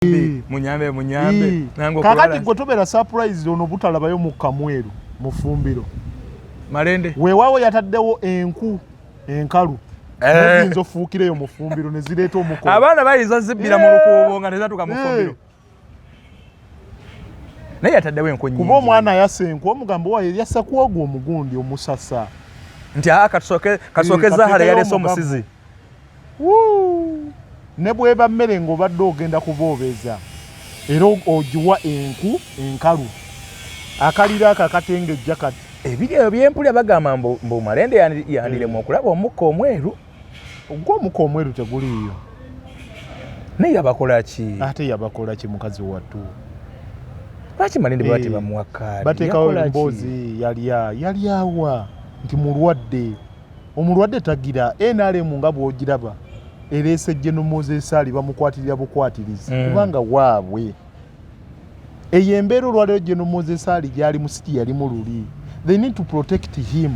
munyambe nango kakati gotobera surprise ono butalabayo mu kamweru mufumbiro malende wewawo yataddewo enkalu nzo fuukireyo mufumbiro ne zireeta omukono abaana bayinza zibbira mu lukuubo nga nezatuka mufumbiro naye yataddewo enku nnyingi kuba omwana yasenku omugambo wayo yassa kwogwo omugundi omusasa nti kasookeza hale yaleese omusizi ne bweba mmere ng'obadde ogenda kuboobeza era ogiwa enkalu akalira ako akatengejja kati ebiryo byempulya bagamba mbu malende yandiremu okulaba omukka omweru gw'omukka omweru teguliiyo naye yabakola ki ate yabakola ki mukazi wattu lwaki malende bwati bamuwakkaali bateekawo emboozi yali awa nti mulwadde omulwadde tagira NRM nga bw'ogiraba ereese General Moses Ali bamukwatirira bukwatirizi kubanga waabwe eyo embeera olwaleero General Moses Ali gyali mu siti yali mu luli they need to protect him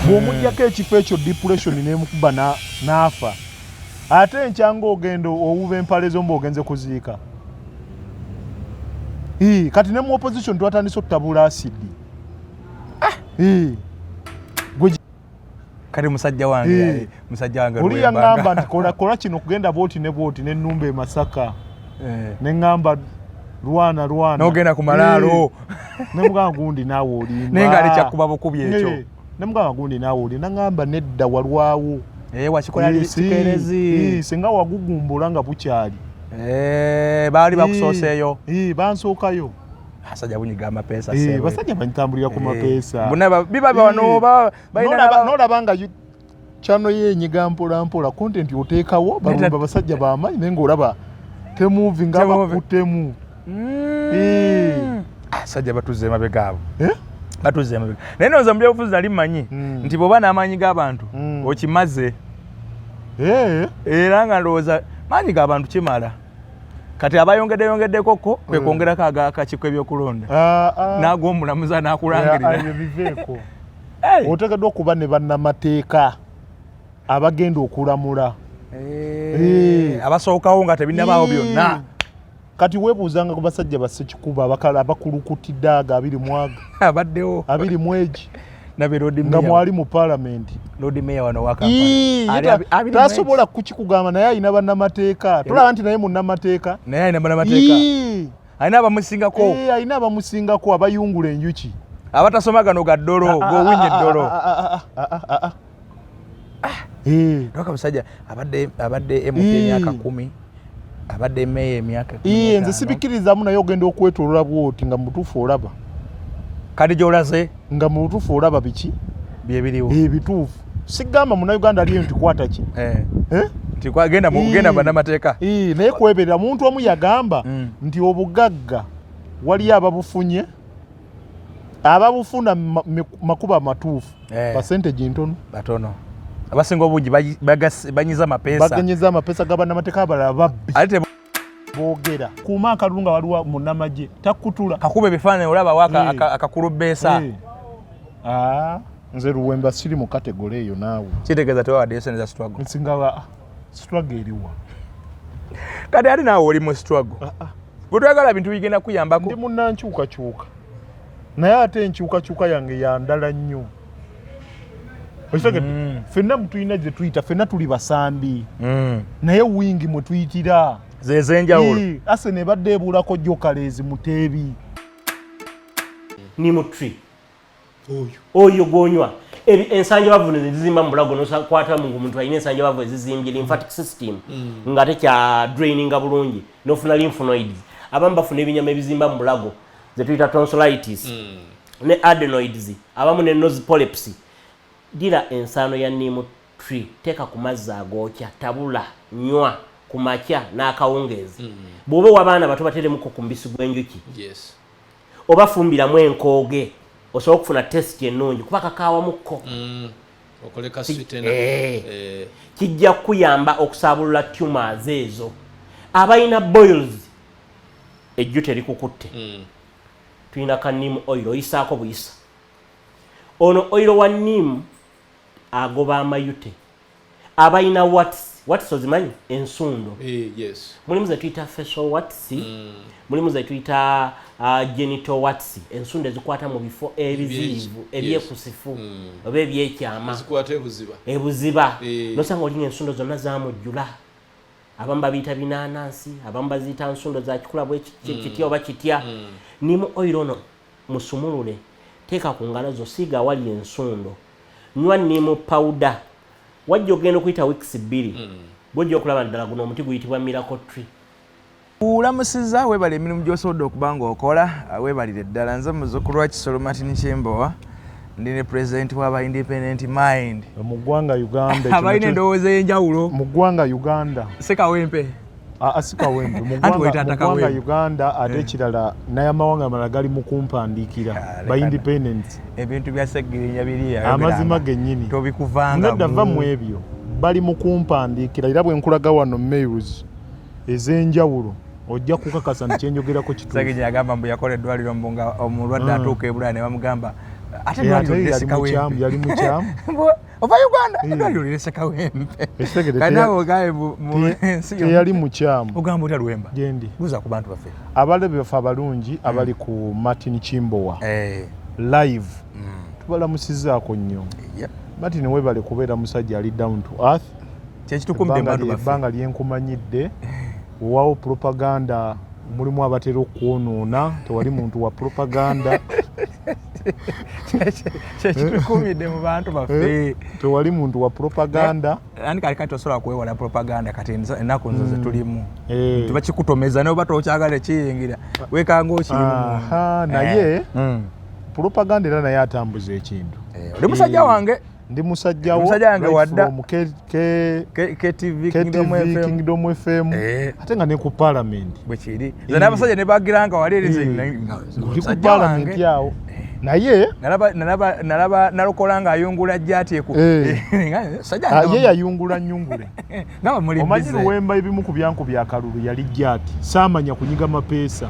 bw'omugyako ekifo ekyo depression n'emukuba n'afa ate enkyanga ogendo owuba empale zomba ogenze kuziika kati ne mu opposition twatandise okutabula asidi kati musajja wange oli yaŋŋamba nti kola kino kugenda booti ne booti n'ennumba e Masaka ne ŋŋamba lwana n'ogenda ku malaalo ne mugamba gundi naawe olimba naye ng'ali kyakkuba bukubi ekyo ne mugamba gundi naawe olimba naŋŋamba nedda walwawo wakikola lisikerezi singa wagugumbula nga bukyali baali bakusooseeyo bansookayo basajja bunyiga amapeesa basajja banyitambulira ku mapeesa biba bano n'olaba nga kyano yenyiga mpolampola kontenti oteekawo balumba basajja b'amaanyi naye ng'olaba temuvi nga bakuttemu basajja batuze emabega abo batuze emabega naye nooza mu byobufuzi nali mmanyi nti bw'oba n'amaanyi g'abantu okimaze era nga ndowooza maanyi g'abantu kimala kati abayongeddeko kwe kwongerako akakiiko ebyokulonda n'ag'omulamuza n'akulangirira biveeko oteekeddwa okuba ne bannamateeka abagenda okulamula abasookawo nga tebinabaawo byonna kati weebuuzanga ku basajja bassekikuba abakala abakulukutidde aga 20 abaddewo 20 nabe nga mwali mu paalamenti Lord Mayor wano wa Kampala tasobola kukikugamba naye alina bannamateeka tolaba nti naye munnamateeka naye alina bannamateeka alina abamusingako abayungula enjuki abatasoma gano ga ddolo g'owunya eddolo noka musajja abadde MP emyaka 10 abadde Mayor emyaka 10 nze sibikirizamu naye ogenda okwetolola bwoti nga mutuufu olaba kati gy'olaze nga mu butuufu olaba biki byebiriwo bituufu sigamba munnayuganda aliyo nti kwata ki nti genda bannamateeka naye kweberera muntu omu yagamba nti obugagga waliyo ababufunye ababufuna makuba amatuufu percentage ntono batono abasinga obungi banyiza amapeesa gabannamateeka abalala babbi boogera kuuma akalunga waliwo munnamagye takutula kakuba ebifaananyi olaba waka akakulubbeesa nze Luwemba siri mu kategole eyo naawe kitegeeza tewawaddeyo sente za struggle nsinga struggle eriwa kati ate naawe oli mu struggle gwe twagala bintu bigenda kuyambako ndi munnankyukakyuka naye ate enkyukakyuka yange yandala nnyo ffenna mutulina gye tuyita ffenna tuli basambi naye wingi mwe tuyitira zezenjawulo ase ne badde ebuulako jokaleezi muteebi ni mu tree oyo gwonywa ensanja bavu nezizimba mu bulago nokwata mu omuntu alina ensanja bavu ezizimbye lymphatic system nga tekya draininga bulungi nofuna lymphonoids abamu bafuna ebinyama ebizimba mu bulago zetuyita tonsillitis ne adenoids abamu ne nose polyps dira ensano ya neem tree teeka ku mazzi agookya tabula nywa ku makya n'akawungeezi bw'oba w'abaana bato bateremuko ku mbisi gw'enjuki obafumbiramu enkooge osobola okufuna test ennungi kuba kakaawamuko kijja kukuyamba okusaabulula tumors ezo abalina boils ejju terikukutte tulina ka neem oil oyisaako buyisa ono oil wa neem agoba amayute abalina wats Watts ozimanyi ensundo. Yes. Mulimu ze tuyita facial watts, mulimu ze tuyita genital watts, ensundo ezikwata mu bifo ebizibu, ebyekusifu, oba ebyekyama. Zikwata ebuziba. Ebuziba. Nosanga olina ensundo zonna zamujjula. Abamu babiyita binaanansi, abamu baziyita nsundo za kikula bwe kitya oba kitya. Nimu oil ono musumulule, teeka ku ngalo zo, siiga awali ensundo. Nywa nimu powder. Wajja ogenda okuyita weeks 2. Bw'ojja okulaba ddala guno omuti guyitibwa miracle tree. Ulamusiza webale emirimu gy'osobodde okuba ng'okola, weebalire ddala. Nze muzzukulu wa Kisolo Martin Kimbowa, ndi ne president w'aba Independent Mind mu ggwanga Uganda. Abalina endowooza ey'enjawulo mu ggwanga Uganda. Sekawempe. Asikawempe mu ggwanga Uganda, ate ekirala n'amawanga amalala gali mu kumpandiikira ba independence. Ebintu bya Seggirinya biriya amazima gennyini tobikuvanga ndava mu ebyo bali mu kumpandiikira, era bwe nkulaga wano mails ez'enjawulo ojja kukakasa nekyenjogerako kituufu. Seggirinya agamba mbu yakola eddwaliro mbu nga omulwadde atuuka e Bulaaya ne bamugamba ate eddwaliro liresekawempe. Yali mukyamu ova Uganda eddwaliro liresekawempe kanawe gaye teyali mukyamu. ogamba otya Lwemba gendi buuza ku bantu baffe abalabe baffe abalungi abali ku Martin Kimbowa live tubalamusizaako nnyo. Martin webale kubeera musajja ali down to earth. Kyekitukumidde bantu baffe. Ebbanga lyenkumanyidde wawo propaganda mulimu abatera okwonoona, tewali muntu wa propaganda. Kyekitukumidde mu bantu baffe. Tewali muntu wa propaganda. Ani kali kati osobola kwewala propaganda kati ennaku nzo zetulimu. Tubakikutomeza ne oba tokyagala kiyingira wekanga okirimu. Naye propaganda era naye atambuza ekintu. Oli musajja wange. Ndi musajja wo. Musajja wange wadda. KTV Kingdom FM. Ate nga ne ku parliament. Bwe kiri. Zana abasajja ne bagiranga wali erize ndi ku parliament yawo. Naye nalaba nalokolanga ayungula jati eku. Sajja ye yayungula nyungule. Ngaba muri bize. Omanyi Luwemba ebimu ku byanku bya kalulu yali jati. Saamanya kunyiga mapeesa.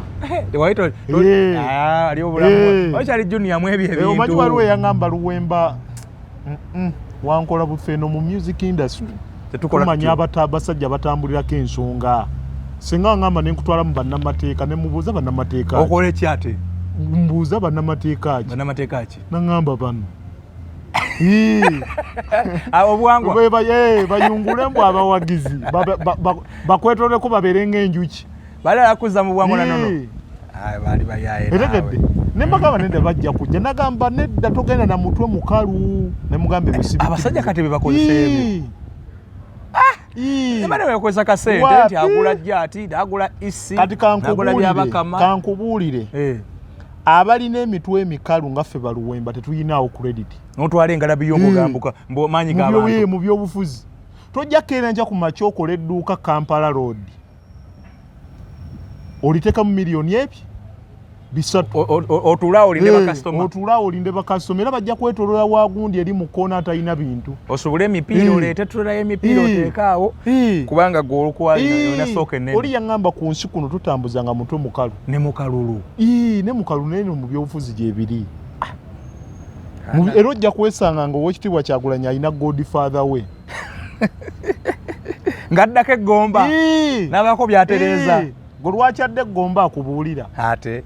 Waito ali obulamu. Okyali junior mu ebyo ebintu. Omanyi waliwo yangamba Luwemba wankola bufeno mu music industry. Tumanya abasajja batambulirako ensonga. Singa ngamba ne nkutwala mu bannamateeka ne mubuuza bannamateeka. Okole ki ate? Mbuuza bannamateeka ki? Bannamateeka ki? Nangamba bano. Obwangwa. Bayungule mbu abawagizi. Bakwetoleko babeere ng'enjuki. Balala kuzza mu bwangwa nanono. Bali bayaye. Eregedde. Ne mbagamba nende bajja kujja. Nagamba nedda togenda na mutwe mukalu. Ne mugambe bisibi. Abasajja kati be bakozesa ebyo. Emane wekozesa kasente nti agula jati, agula isi, agula byabakama. Kankubuulire. Abalina emitwe emikalu nga ffe baluwemba tetuyinaawo credit. Notwala engalabi y'omugambuka maanyi g'abantu. Mu byobufuzi. Tojja keera nja ku makya okola edduuka Kampala Road. Oliteeka mu miliyoni ebyo? Bisatu. Otulaawo olinde bakasitoma. Otulaawo olinde bakasitoma era bajja kwetoloola waagundi eri mu kkoona atalina bintu. Osubule emipiira oleete tulolayo emipiira oteekaawo kubanga gw'olukwali nasooka ennene. Oli yaŋŋamba ku nsi kuno tutambuzanga mutwe mukalu. Ne mukalulu. Ne mukalu nene mu byobufuzi gyebiri. Era ojja kwesanga nga Oweekitiibwa Kyagulanyi alina godfather we. Ng'addako eggomba. N'abaako by'atereeza. Gwe lwakyadde eggomba akubuulira. Ate.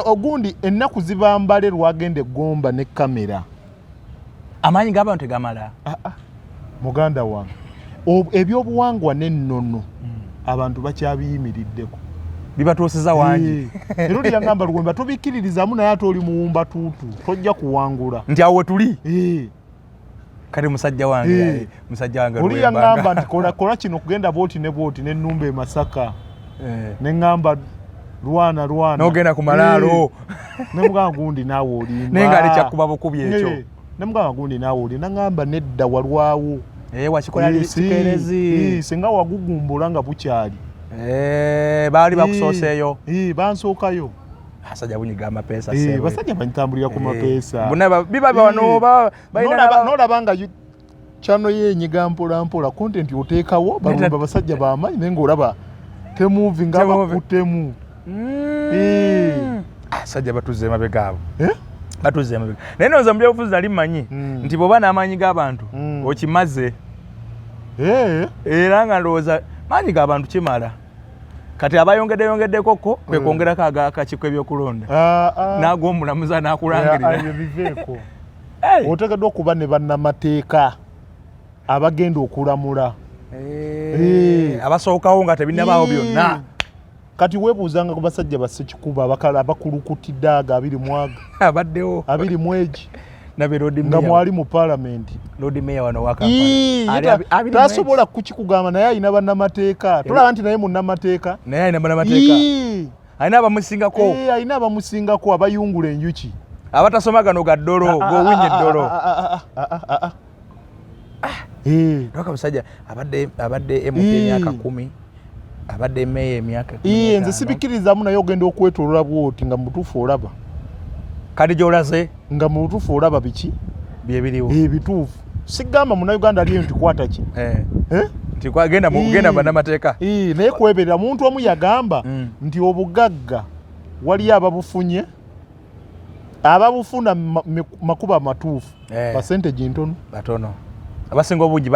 Ogundi ennaku zibambale lwagenda eggomba ne kamera. Amaanyi g'abantu tegamala. Muganda wange. Ebyobuwangwa n'ennono abantu bakyabiyimiriddeko. Bibatuusiza wangi. Era oli yangamba Luwemba tobikkiririzamu naye ate oli muwumba tuutu. Tojja kuwangula. Nti awo we tuli. Kale musajja wange Luwemba. Oli yangamba nti kola kino kugenda booti ne booti n'ennumba e Masaka. Ne ngamba lwana. N'ogenda ku malaalo. Ne mugamba gundi naawe olimba. Naye nga alikyakkuba bukubi ekyo. Ne mugamba gundi naawe olimba. Nangamba nedda walwawo. Wakikola lisikeerezi. Singa wagugumbula nga bukyali. Baali bakusooseeyo. Bansookayo. Basajja bunyiga amapeesa. Basajja banyitambulira ku mapeesa. Biba wano n'olaba nga channel yenyiga mpola content oteekawo balumba basajja b'amaanyi naye ng'olaba temuvi nga bakuttemu. Basajja batuze emabega abo. Batuze emabega. Naye nooza mu byobufuzi nali mmanyi nti bw'oba n'amaanyi g'abantu okimaze. era nga ndowooza maanyi ga bantu kimala kati abayongeddeko kwe kwongerako akakiiko ebyokulonda n'ag'omulamuza n'akulangirira biveeko oteekeddwa okuba ne bannamateeka abagenda okulamula abasookawo nga tebinnabaawo byonna kati weebuuzanga ku basajja bassekikuba abakala abakulukutidde aga 20 abaddewo 20 nga mwali mu paalamenti Lord Mayor wano wa Kampala tasobola kukikugamba naye alina bannamateeka tulaba nti naye munnamateeka naye alina bannamateeka alina abamusingako alina abamusingako abayungula enjuki abatasoma gano ga ddolo g'owunya eddolo Ndoka musajja abadde MP emyaka 10 abadde meya emyaka 10 nze sibikirizamu naye ogenda okwetolola bwoti nga mutuufu olaba kati gy'olaze nga mutuufu olaba biki byebiriwo bituufu sigamba munnayuganda aliyo nti kwata ki nti genda bannamateeka naye kweberera muntu omu yagamba nti obugagga waliyo ababufunye ababufuna makuba amatuufu percentage ntono batono abasinga obungi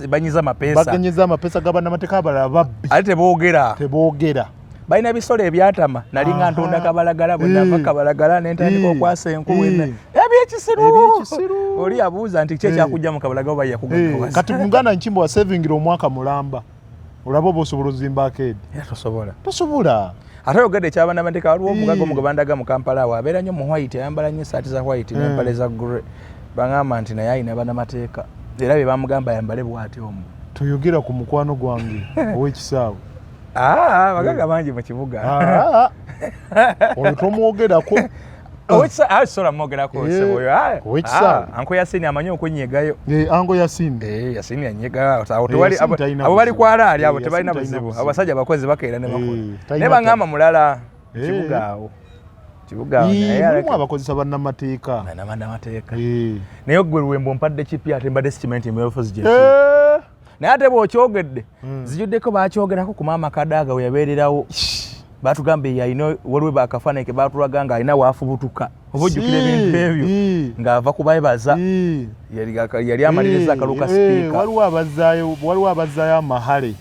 banyiza amapeesa gabannamateeka abalala babbi ate teboogera balina ebisolo ebyatama nali nga ntonda kabalagala bwenava kabalagala nentandika okwasa enkubu ebyekisiru oli abuuza nti ki ekyakujja mu kabalagala oba yakugaggawaza kati muganda nkimbo wasevingira omwaka mulamba olaba oba osobola ozimba akeedi tosobola ate oyogedde ekyabannamateeka waliwo omugagga omugabandaga mu Kampala awo abeera nnyo mu white ayambala nnyo esaati za white n'empale za grey baŋŋamba nti naye alina bannamateeka era bye bamugamba ayambale bw'ati omu toyogera ku mukwano gwange ow'ekisaawe bagagga bangi mu kibuga oyo tomwogerako sola mwogerako seboyo anko Yasini amanyi okunnyegayo ango Yasini Yasini anyegayo abo bali kwala ali abo tebalina buzibu abasajja abakozi bakeera ne bakula naye baŋŋamba mulala kibuga naye abakozesa bannamateeka naye gwe Luwembo mpadde kipya ate mbadde sikimenti mwefozi gye naye ate bw'okyogedde zijjuddeko bakyogerako ku maama Kadaga we yabeererawo batugamba yalina waliwo bakafaanike batulaga nga alina waafubutuka oba ojjukira ebintu ebyo ng'ava kubebaza yali amaliriza akalu ka sipiika waliwo abazaayo amahale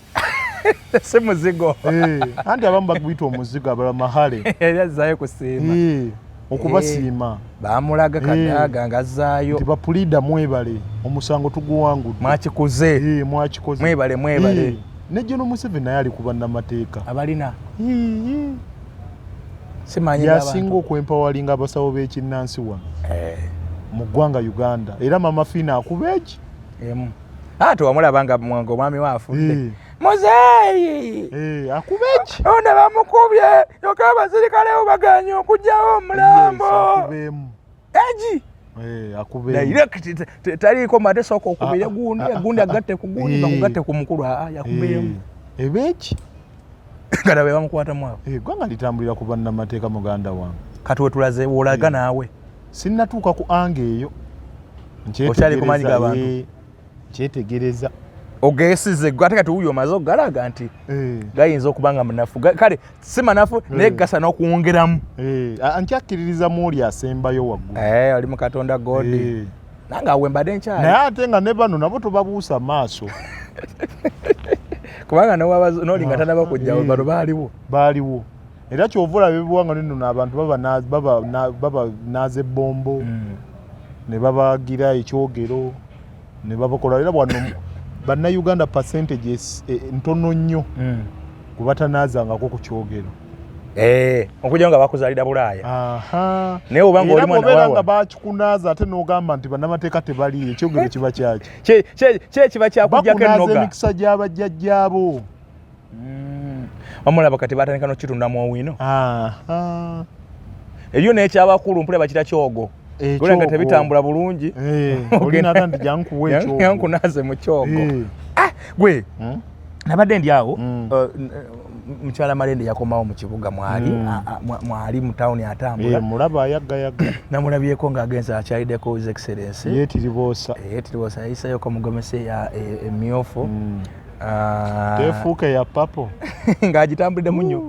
si muzigo anti abamu baguyita omuzigo abalala mahale yali azzaayo kusiima okubasiima bamulaga Kadaga ng'azzaayo nti bapulida mwebale omusango tuguwangudde mwakikoze mwebale ne General Museveni naye ali ku bannamateeka abalina yasinga okwempawalinga abasawo b'ekinnansi wano mu ggwanga Uganda era Mama Fina akuba eki ate wamulabanga mwange omwami waafudde muzeeyi akuba eki ono bamukubye yoka abasirikale baganye okugyawo omulambo egi taliiko mate sooka okubire gundi agatte ku gundi bakugatte ku mukulu yakubiremu ebeki gada be bamukwatamu awo eggwanga litambulira ku bannamateeka muganda wange kati wetulaze woolaga naawe sinnatuuka ku anga eyo okyali ku maanyi g'abantu nkyetegereza ogesize ate kati wuyo omaze okugalaga nti gayinza okuba nga munafu kale si manafu naye gasa n'okuwongeramu nkyakkiririzamu oli asembayo waggulu oli mu Katonda godi nange awe mbadde nkyali naye ate nga ne bano nabo tobabuusa maaso kubanga n'olinga tanaba kujjawo bano baaliwo era kyova olaba ebiwanga nino abantu baba naaza ebbombo ne babagira ekyogero ne babakola era bwano bannayuganda percentages ntono nnyo kubatanaazangako ku kyogero okujja nga bakuzaalira Bulaaya naye obanga oli mwana wawa nga bakikunaaza ate n'ogamba nti bannamateeka tebaliire ekyogero kiba kyaki kiba kyakujjako ennoga bakunaaza emikisa gy'abajjajjaabo wamulaba kati batandika n'okitundamu owino ebyo n'ekyabakulu mpule bakita kyogo olanga tebitambula bulungi olinaga nti jankuwa ekyogo yankunaaze mu kyogo gwe nabadde ndi awo mukyala Malende yakomawo mu kibuga mwali mu tawuni atambula mulaba ayaggayaga namulabyeko ng'agenza akyaliddeko His Excellency yeetiriboosa yayisayoko mugomese emyufu tefuuke ya papo ng'agitambulidde munyo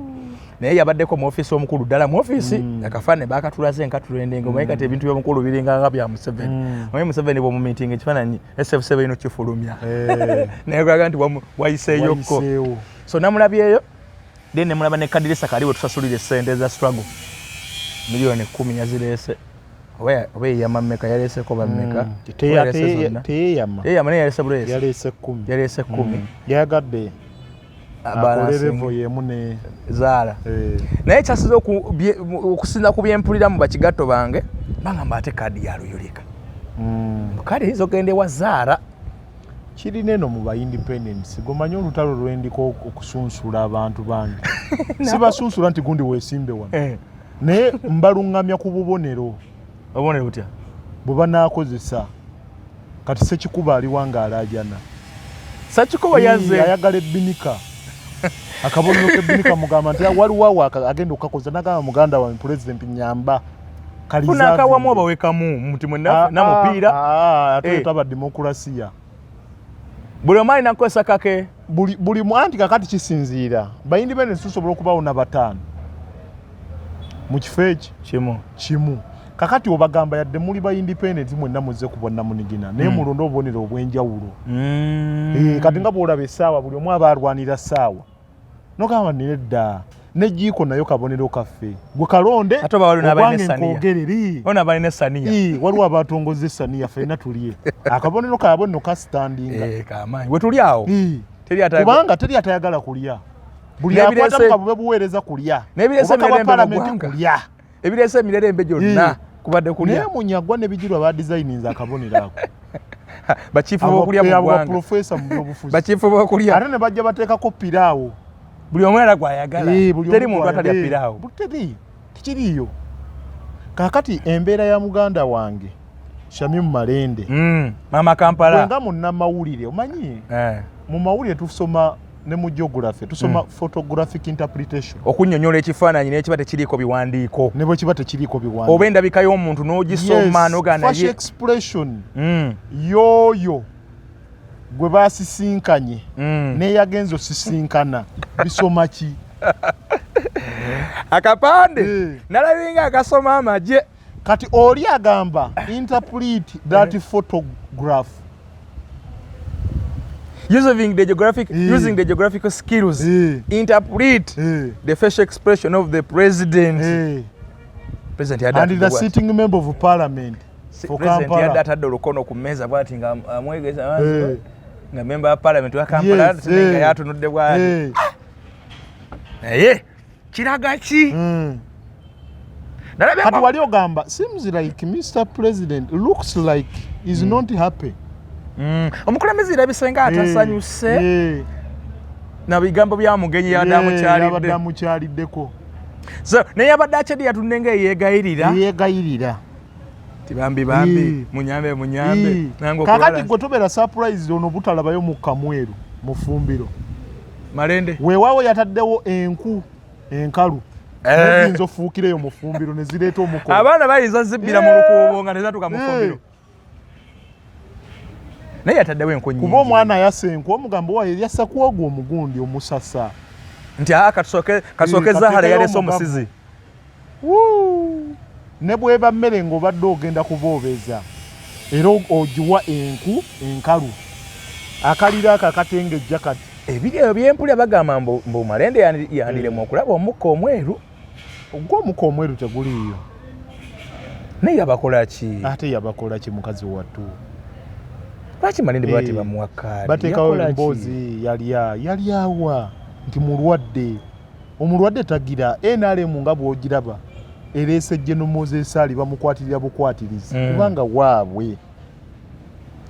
naye yabaddeko mu office omukulu ddala mu office akafaanane baakatulaze enkatulende ng'omanyi kati ebintu by'omukulu biringanga bya Museveni omanyi Museveni bw'omu meeting ekifaananyi SF7 ino kifulumya naye kulaga nti wayiseeyokko so namulabyeyo then ne mulaba ne Kadirisa kali we tusasulira essente za struggle milioni 10 yazireese oba eyama mmeka yaleeseko bammeka teyeyama naye yaleese buleesi yaleese 10 yagadde akolerevo yemu ne zaala naye kyasize okusinza ku byempulira mu bakigatto bange bagamba ate kaadi yaluyulika kale izogende wa zaala kirina eno mu ba independence gomanyi olutalo lwendiko okusunsula abantu bangi sibasunsula nti gundi weesimbe wano naye mbalungamya ku bubonero obubonero butya bwe banaakozesa kati Sekikuba aliwanga alajana Sekikuba yazze ayagala ebbinika akabonero k'ebbinika mugamba nti waliwo agenda okukakoza nagamba muganda wa president nyamba kunakawamu abawekamu muti mwenna namupiira ate aba demokrasia buli omali nakozesa kake buli anti kakati kisinziira ba independence tusobola okubawo na bataano mu kifo eki kimu kakati obagamba yadde muli ba independent mwenna muzze kubonna munigina naye mulondo obubonero obw'enjawulo kati nga bw'olaba essaawa buli omu aba alwanira ssaawa nogamba nedda nejiiko nayo kabonero kaffe gwe kalonde obwange nkoogereri waliwo abatongoza essaniya ffenna tulye akabonero kaabwe nno kasitandinga bwe tuli awo kubanga teri atayagala kulya buli akwata mukabube buweereza kulya kulya ebireese emirerembe gyonna kubadde kulya naye munyagwa nebijirwa ba designinza akabonero ako bakiifu b'okulya mu ggwanga profesa mu byobufuzi bakiifu b'okulya ate ne bajja bateekako piraawo buli omu era gwayagala teri muntu atalya piraawo tikiriiyo kakati embeera ya muganda wange Shamimu Malende mama Kampala nga munnamawulire omanyi mu mawulire tusoma ne mu geography tusoma photographic interpretation okunnyonnyola ekifaananyi n'ekiba tekiriiko biwandiiko ne bwe kiba tekiriiko biwandiiko oba endabika y'omuntu n'ogisoma n'ogana facial expression yoyo gwe baasisinkanye neeyagenza osisinkana bisoma ki akapande nalabinga akasoma amagye kati oli agamba interpret that photograph using the geographical skills interpret the facial expression of the president and the sitting member of parliament for Kampala yadde olukono ku mmeeza bwati nga amwegeza nga member wa parliament wa Kampala nga yatunudde bwati naye kiraga ki kati wali ogamba seems like Mr. President looks like is not happy omukulembeze erabisenga atasanyuse na bigambo bya mugenyi yabadde amukyaliddeko so naye yabadde akyadde yatudde nga yeegayirira tibambi munyambe kakati gwe tobeera surprise ono butalabayo mu Kamweru mu Fumbiro Malende weewaawo yataddewo enku enkalu neziyinza ofuukireyo mu Fumbiro ne zireeta omukolo abaana bayinza zibbira mu lukuubo nga tezatuuka mu Fumbiro naye yataddewo enku nnyingi kuba omwana yassa enku omugambo wayo yassa ku ogwo omugundi omusasa nti kasooke Zahara yaleese omusizi ne bweba mmere ng'obadde ogenda kuboobeza era ogiwa enku enkalu akalira ako akatengejja kati ebiryo byempulya bagamba mbu Malende yandiremu okulaba omukka omweru ogw'omukka omweru teguliiyo naye yabakola ki ate yabakola ki mukazi wattu lwaki Malende bwati bamuwa kaadi bateekawo emboozi yali awa nti omulwadde tagira NRM nga bw'ogiraba ereese General Moses Ali bamukwatirira bukwatirizi kubanga waabwe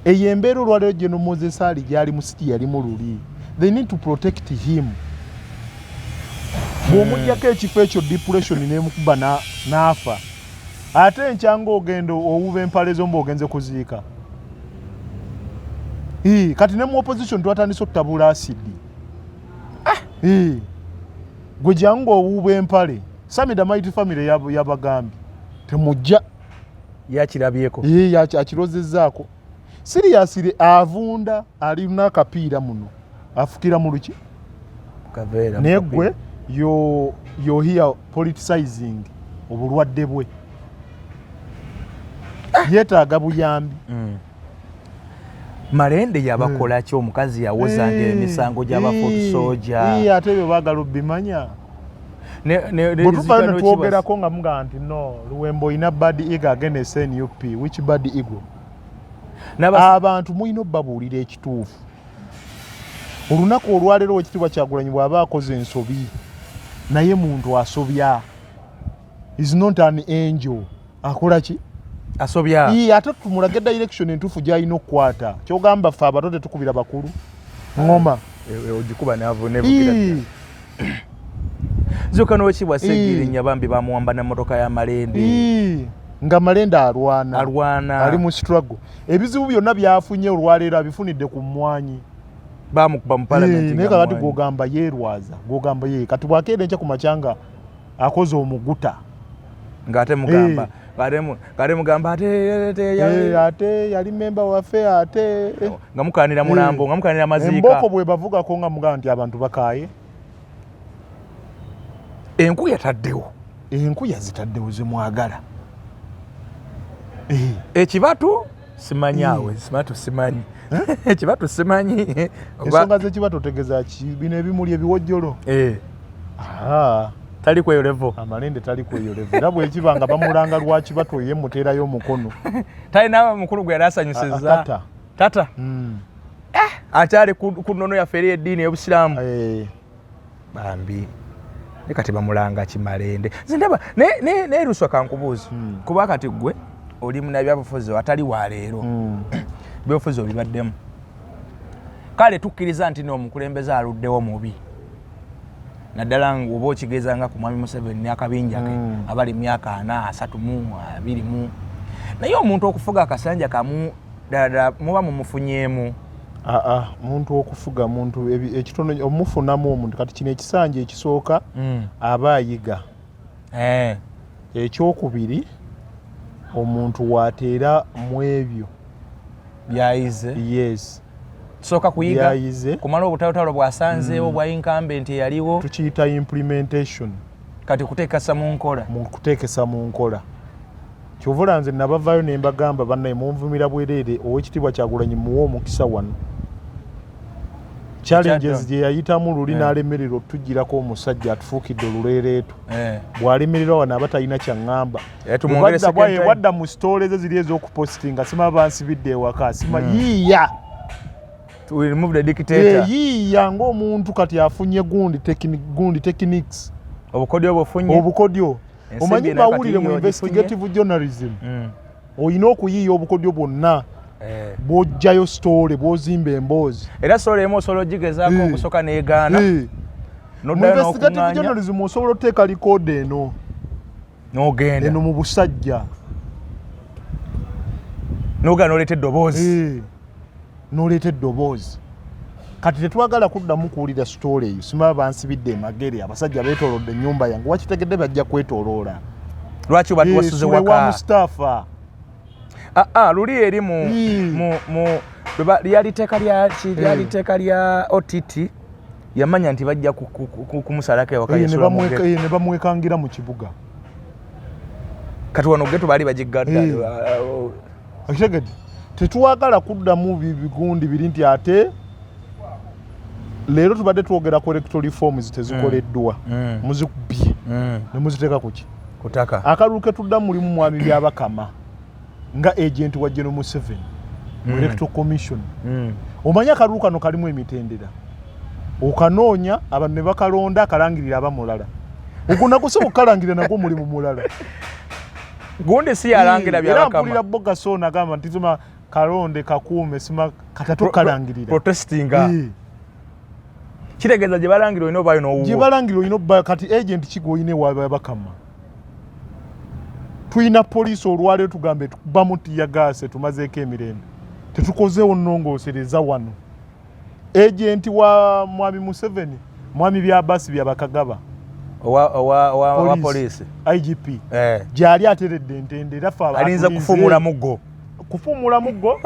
eyo embeera olwaleero General Moses Ali gyali mu siti yali mu luli they need to protect him bw'omugyako ekifo ekyo depression n'emukuba n'afa ate enkyanga ogenda owuba empale zomba ogenze kuziika kati ne mu opposition twatandise okutabula asidi gwe jangu owuba empale Samida Mighty Family yabagambye temujja yakirabyeko akirozezzaako seriously avunda alina akapiira muno afukira mu luki kaveera naye gwe you're here politicizing obulwadde bwe yeetaaga buyambi. Malende yabakola ki omukazi yawoza emisango gy'abafoot soldier ate ebyo baagala obbimanya bwetufayo ne twogerako nga mugaa nti no Luwembo oyina bad ego against NUP which bad ego abantu mulina obbabuulira ekituufu. Olunaku olwaleero wekitiibwa Kyagulanyi bw'aba akoze ensobi naye muntu asobya is not an angel. Akola ki? Asobya. Ate tumulage direction entuufu gy'alina okukwata. Kyogamba ffe abato tetukubira bakulu ngoma ogikuba nebugira zuka n'owekibwa Ssegirinya bambi bamuwamba n'emmotoka ya Malende nga Malende alwana ali mu struggle. Ebizibu byonna byafunye olwaleero abifunidde ku mmwanyi bamukuba mu parliament naye kakati gwogamba yeerwaza gwogamba ye kati bwakeera enkya ku makyanga akoze omuguta ng'ate mugamba kale mugamba ate yali memba waffe ate nga mukaanira mulambo nga mukaanira maziika emboko bwe bavugako nga mugamba nti abantu bakaaye. Enku yataddewo enku yazitaddewo zemwagala ekibatu simanyaawe simatu simanyi ekibatu simanyi ensonga z'ekibatu otegeeza ki bino ebimuli ebiwojjolo tali kweyo level Amalende tali kweyo level era bwekiba nga bamulanga lwa kibatu ye muteerayo omukono talina mukulu gwe yali asanyusiza tata akyali ku nnono yaffe eri eddiini y'Obusiraamu bambi ne kati bamulanga ki Malende zindaba ne luswa kankubuuzi kuba kati gwe oli munabyabufuzi watali wa leero byofuzi obibaddemu kale tukkiriza nti n'omukulembeze aluddewo mubi naddala ng'oba okigeza nga ku Mwami Museveni n'akabinja ke abali myaka 4 naye omuntu okufuga akasanja kamu ddala muba mumufunyeemu muntu okufuga muntu ekitono omufunamu omuntu kati kino ekisanja ekisooka aba ayiga ekyokubiri omuntu waateera mu ebyo byayize yes soka kuyiga kumala obutawutalo bwasanzeewo bwa incumbent eyaliwo tukiyita implementation kati kuteekesa mu nkola kyovula nze nabavaayo ne mbagamba bannaye munvumira bwereere ow'ekitiibwa Kyagulanyi muwe omukisa wano challenges gye yayitamu luli n'alemererwa otugirako omusajja atufuukidde oluleereetu bw'alemererwa wano aba talina kyaŋŋamba wadda mu sitoole ze ziri ez'okupositinga sima bansibidde ewaka sima yiiya yiiya ng'omuntu kati afunye gundi techniques obukodyo omanyi bawulire mu investigative journalism oyina okuyiiya obukodyo bwonna bw'ojjayo sitoole bw'ozimba emboozi era sitoole emu osobola ogigezaako okusoka n'egaana mu investigative journalism osobola oteeka likooda eno n'ogenda eno mu busajja n'ogaana n'oleeta eddoboozi kati tetwagala kuddamu kuwulira sitoole eyo sima bansibidde emagere abasajja beetoolodde ennyumba yange wakitegedde bajja kwetooloola lwaki obatuwasuze waka Mustafa luli eri lyali teeka lya OTT yamanya nti bajja kumusalako ewaka ne bamwekangira mu kibuga kati wano geto baali bagigadda akitegedde tetwagala kuddamu bigundi biri nti ate leero tubadde twogera ku electoral reforms tezikoleddwa muzikubye ne muziteeka kuki kutaka akalulu ke tuddamu mulimu Mwami Byabakama nga agent wa General Museveni mu electoral commission omanya akalulu kano kalimu emitendera okanoonya abantu ne bakalonda akalangirira abamulala okunakusobola okukalangirira nagwo mulimu mulala gundi si yalangira Byabakama era mpulira Bogasona agamba nti tuma kalonde kakuume sima katatu kalangirira protestinga kitegeeza gye balangirira olina obayo n'owuwo gye balangirira olina obayo kati agent kigo oyina ewa Byabakama tuyina poliisi olwaleero tugambe tukubamu tiyagaase tumazeeko emirembe tetukozeewo nnongoosereza wano agenti wa Mwami Museveni Mwami Byabasi Byabakagaba owa poliisi IGP gyali ateredde entende era ffe alinza kufumula muggo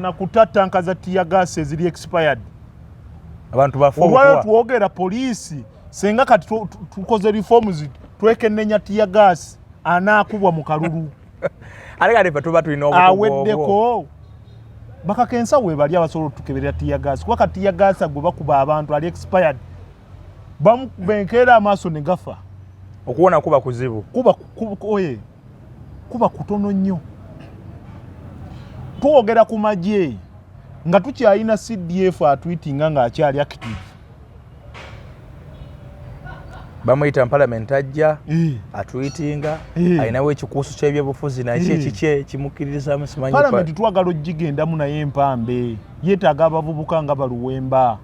na kutatankaza tiyagaase eziri expired abantu olwaleero twogera poliisi senga kati tukoze reforms twekennenya tear gas anaakubwa mu kalulu aleka tuba tulina obutogo aweddeko bakakensa we bali abasobola tukeberera tear gas kuba tear gas agwe bakuba abantu ali expired bamubenkera amaaso ne gafa okuwona kuba kuzibu kuba kutono nnyo twogera ku magye nga tukyalina CDF atwitinga ng'akyali active bamuyita parliament ajja atwitinga alinawo ekikuuso ky'ebyobufuzi nakyo ekikye kimukiririza musimanyi parliament twagala ogigendamu naye empambe yeetaaga abavubuka nga baluwemba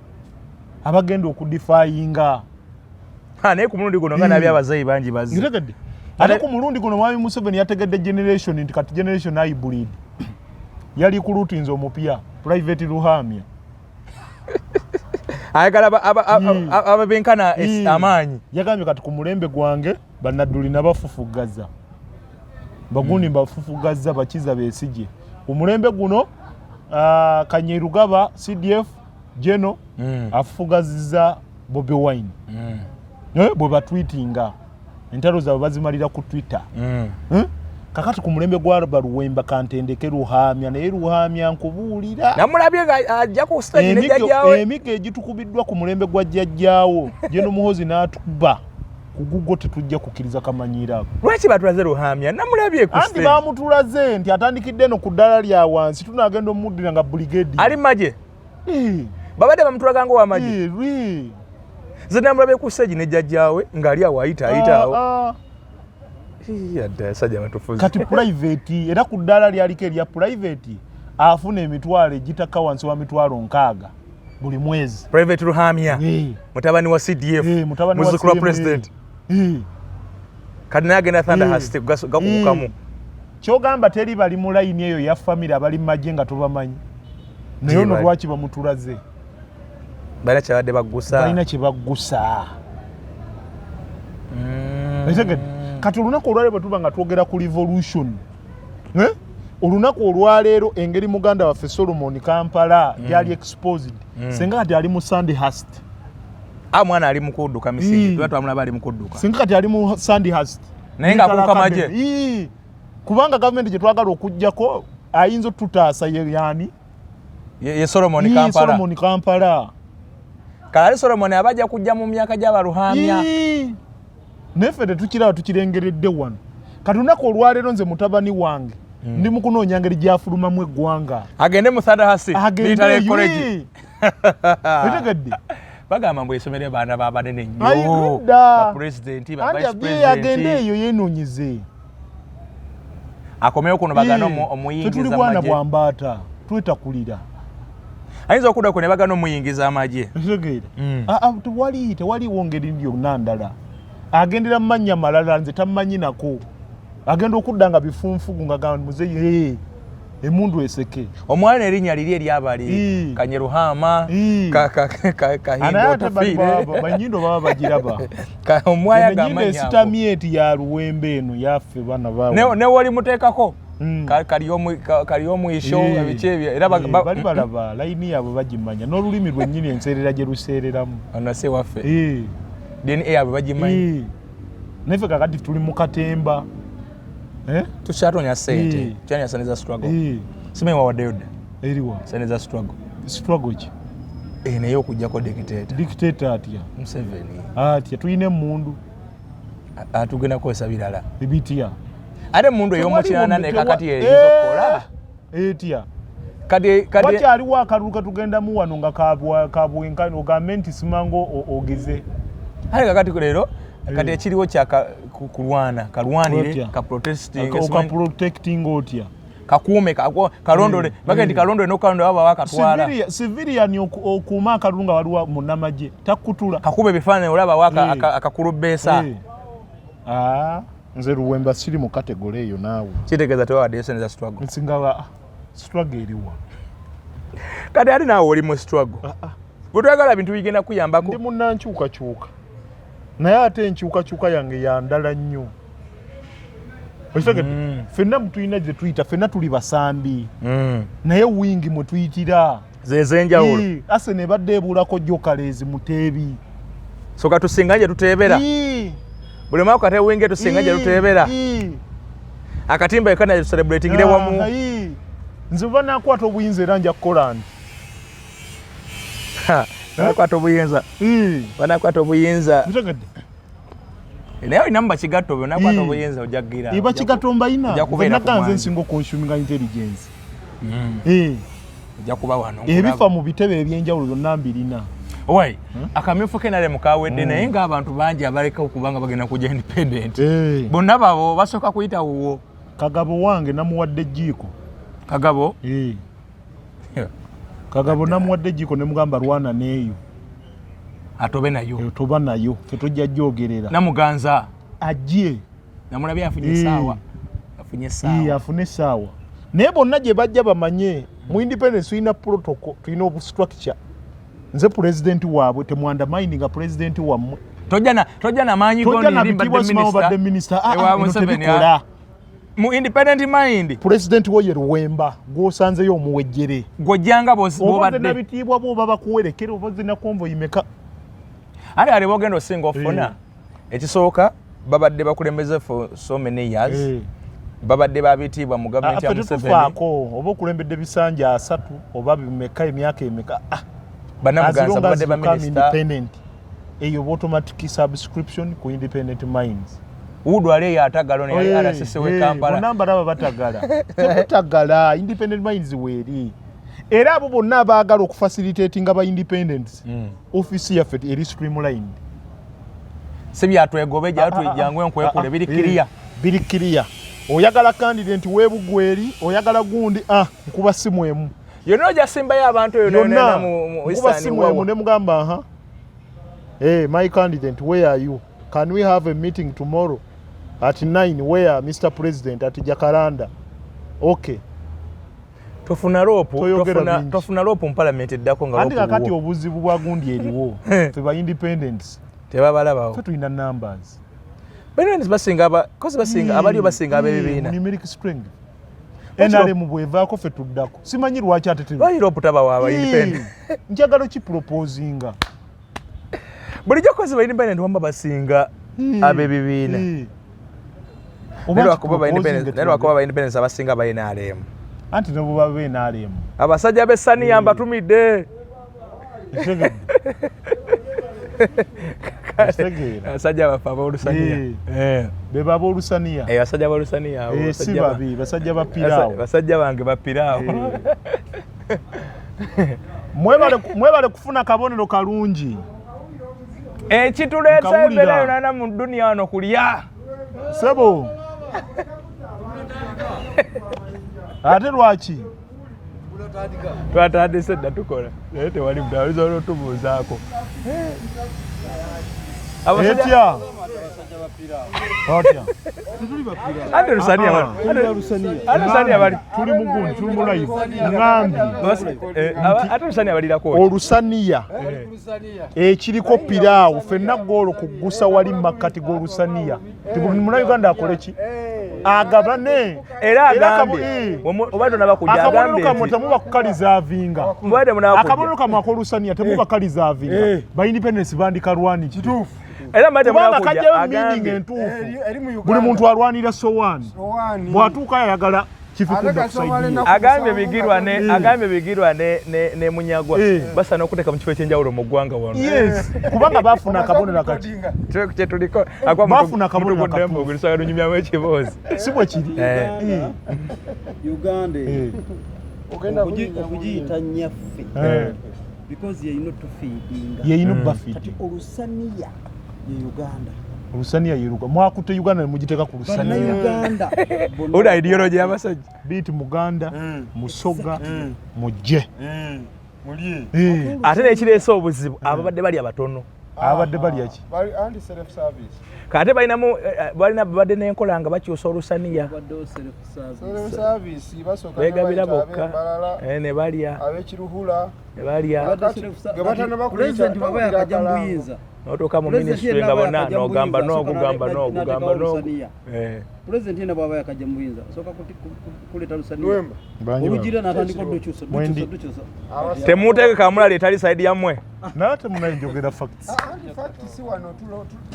abagenda okudifayinga naye ku mulundi guno nga nabi abazayi bangi bazitegedde ate ku mulundi guno mwami Museveni yategedde generation nti kati generation hybrid yali ku lutinza omupya private Ruhamya ayagala ababenkana amaanyi yagambye kati ku mulembe gwange banadduli nabafufugaza bagundi bafufugaza bakiza beesije ku mulembe guno Kanyerugaba CDF Jeno afufugaziza Bobi Wine bwe batwitinga entalo zaabwe bazimalira ku Twitter kakati ku mulembe gwa Baluwemba kantendeke Ruhamya naye Ruhamya nkubuulira namulabye ajja ku stage ne jjajjaawe emiga egitukubiddwa ku mulembe gwa jjajjaawo Jeno Muhozi n'atuba ku Google tetujja kukkiriza kamanyiira lwaki batulaze Ruhamya namulabye ku stage andi bamutulaze nti atandikidde no ku ddala lya wansi tunagenda omuddira nga brigade ali maje babadde bamutulaga ngo wa maje ze namulabye ku stage ne jjajjaawe ng'ali awo ayitaawo yadda sajja batufuzi kati private era ku ddala lyaliko erya private afuna emitwalo egitaka wansi wa mitwalo 6 buli mwezi private Ruhamya mutabani wa CDF muzukulu wa president kati nagenda Thunderhurst gakukamu kyogamba teri bali mu line eyo ya family abali maje nga tobamanyi naye no lwaki bamutulaze balina kye baggusa kati olunaku olwaleero tuba nga twogera ku revolution olunaku olwaleero engeri muganda waffe Solomon Kampala yali exposed senga kati ali mu Sandhurst mwana ali mu kudduka misiri tuba twamulaba ali mu kudduka senga kati ali mu Sandhurst naye nga akuka maje kubanga gavumenti gye twagala okujjako ayinza otutaasa yani ye Solomon Kampala kale Solomon abajja kujja mu myaka gy'abaruhamya neffe tetukiraba tukirengeredde wano kati olunaku olwaleero nze mutabani wange ndi mu kunoonya ngeri gyafulumamu eggwanga agende mu Thunderhurst military college etegedde bagamba mbu esomero baana babanene nnyo bapresidenti bavice agende eyo yenoonyize akomewo kuno bagana omuyingiza tetuli bwana bwa mbaata twetakulira ayinza okudda ku ne bagana omuyingiza amagye tewaliwo ngeri yonna ndala agendera mu mannya malala nze tamanyi nako agenda okudda nga bifunfugu nga gamba muzeyi emundu eseke omwana erinnya liri eryabali Kanyeruhama banyindo baba bagiraba omwaya gamanya esitamieti ya Luwembe eno yaffe bana bawo ne wali muteekako kali omwisho ebikyebyo era bali balaba layini yaabwe bagimanya n'olulimi lwennyini enseerera gye luseereramu anase waffe DNA yaabwe bagimanyi neffe kakati tuli mu katemba tukyatonya sente kyanya saneza struggle simanyi wawaddeyo dda eriwa saneza struggle ki naye okugjako dictator atya Museveni atya tuyina emundu atugenda kukozesa birala ebitya ate emundu ey'omukinana nekakati eyinza okukola etya kati wakyaliwo akalulu ketugendamu wano nga kabwenkani ogambe nti simango ogeze ale kakati leero kati ekiriwo kulwana kalwanire kaprotecting otya kakuume kalondole bagenda nti kalondole n'okalondole baba wakatwala civilian okuuma akalulu nga waliwo munnamagye takutula kakuba ebifaananyi olaba akakulubbeesa nze Luwemba siri mu kategole eyo naawe kitegeeza tewawaddeyo seneza struggle nsinga struggle eriwa kati ate naawe oli mu struggle bwe twagala bintu bigenda kuyambako ndi munnankyukakyuka naye ate enkyukakyuka yange yandala nnyo ffenna mutulina gye tuyita ffenna tuli basambi naye wingi mwe tuyitira zezenjawulo ase ne badde ebuulako jokaleezi muteebi soka tusinga gye tutebera buli mwaka ate winge tusinga gye tutebera akatimba ekana gye celebrating ile wamu nze banakwata obuyinza era nja kukola nti banakwata obuyinza banakwata obuyinza naye inamba kigatto byo nakwata obuyinza ojagira iba kigatto mbayina nakanze nsingo consuming intelligence ojja kuba wano ebifa mu bitebe ebyenjawulo byonna mbirina owai akamyufu kenale mukawedde naye ng'abantu bangi abaleka okubanga bagenda kujja independent bonna babo basooka kuyita wuwo Kagabo wange namuwadde jjiiko Kagabo Kagabo namuwadde jjiiko ne mugamba lwana neeyo atobe nayo toba nayo fe tojja jjogerera namuganza ajje namulabye afunye essaawa afune essaawa naye bonna gye bajja bamanye mu independence tulina protocol tulina obustructure nze president waabwe temwandamaini nga president wammwe tojja na maanyi gondibadde minister tebikola mu independent mind president woye Luwemba gwosanzeyo omuwejjere gwojjanga bobadde nabitiibwa boba bakuwerekera oba zina konvo imeka ali bogenda osinga ofuna ekisooka babadde bakulembeze for so many years babadde babitiibwa mu gavumenti ya Museveni oba okulembedde bisanja 3 oba bimeka emyaka emeka banamuganza babadde ba independent eyo automatic subscription ku independent minds udwale yatagalo ne RSS we Kampala namba laba batagala tebutagala independent minds weeri era abo bonna abaagala okufacilitating aba independents office yaffe eri streamlined sebyatwegobe gyatwijjangwe nkwekule biri clear oyagala candidate webugweri oyagala gundi nkuba simu emu yonna ojja simbayo abantu eyo mu simu emu ne mugamba hey my candidate where are you can we have a meeting tomorrow at 9 where Mr President at Jacaranda okay tofuna rope mu parliament eddako nga rope kati obuzibu bwa gundi eriwo feba independents tebabalaba fe tulina numbers Benens basinga abaliyo basinga abebibiina numeric strength NRM bwevaako fe tuddako simanyi lwaki ate bayiro oputaba waaba independent njagalo ki proposinga bulijjo kozi ba independent wamba basinga abebibiina nelwakuba ba independent abasinga ba NRM anti nebo babe NRM abasajja b'essaniya mbatumidde abasajja bafa ab'olusaniya beba ab'olusaniya basajja b'olusaniya si babi basajja bapiraawo basajja bange bapiraawo mwebale kufuna kabonero kalungi ekituleesa embeera yonana mu duniya wano kulya sebo ate lwaki twatandise dda tukola naye tewali mutawaliza olwotubuuzaako etya ate lusaniya bali tuli mugundi tuli mu live ngambi ate lusaniya balirako olusaniya ekiriko piraawo fenna goolo kuggusa wali makkati g'olusaniya muna Uganda akole ki agabane era agambye obadde nabakujja agambye kamwe temubakukaliza avinga akabonero kamwe akolusaniya temubakaliza avinga ba independence bandika lwani kituufu era mbadde munakujja agambye entuufu buli muntu alwanira sowaani bw'atuuka ayagala kifikudda kusaidia agambye bigirwa ne munyagwa basana okuteeka mu kifo ekyenjawulo mu ggwanga wano kubanga baafuna akabonero kati kyetuliko baafuna akabonero katuufu lunyumyamu ekiboozi si bwe kiri Uganda okugiyita nnyaffe because yeyina otufeedinga yeyina bafeed kati olusaniya ye Uganda olusaniya yeruga mwakutte Uganda nemugiteeka ku lusaniya Uganda oda ideology y'abasajja biiti Muganda Musoga Mujje mulye ate nekireesa obuzibu ababadde bali abatono abadde balya ki anti self service kate balinamu babadde n'enkola nga bakyusa olusaniya self service basoka begabira bokka ne balya abekiruhula balya President baba yakajja mu Buyinza notoka mu ministry nga bonna n'ogamba n'okugamba President yena baba yakajja mu Buyinza soka kuleta lusaniya olujira n'atandika oddukyusa temuteeka kamulala etali side yammwe nate munayinjogera facts si wano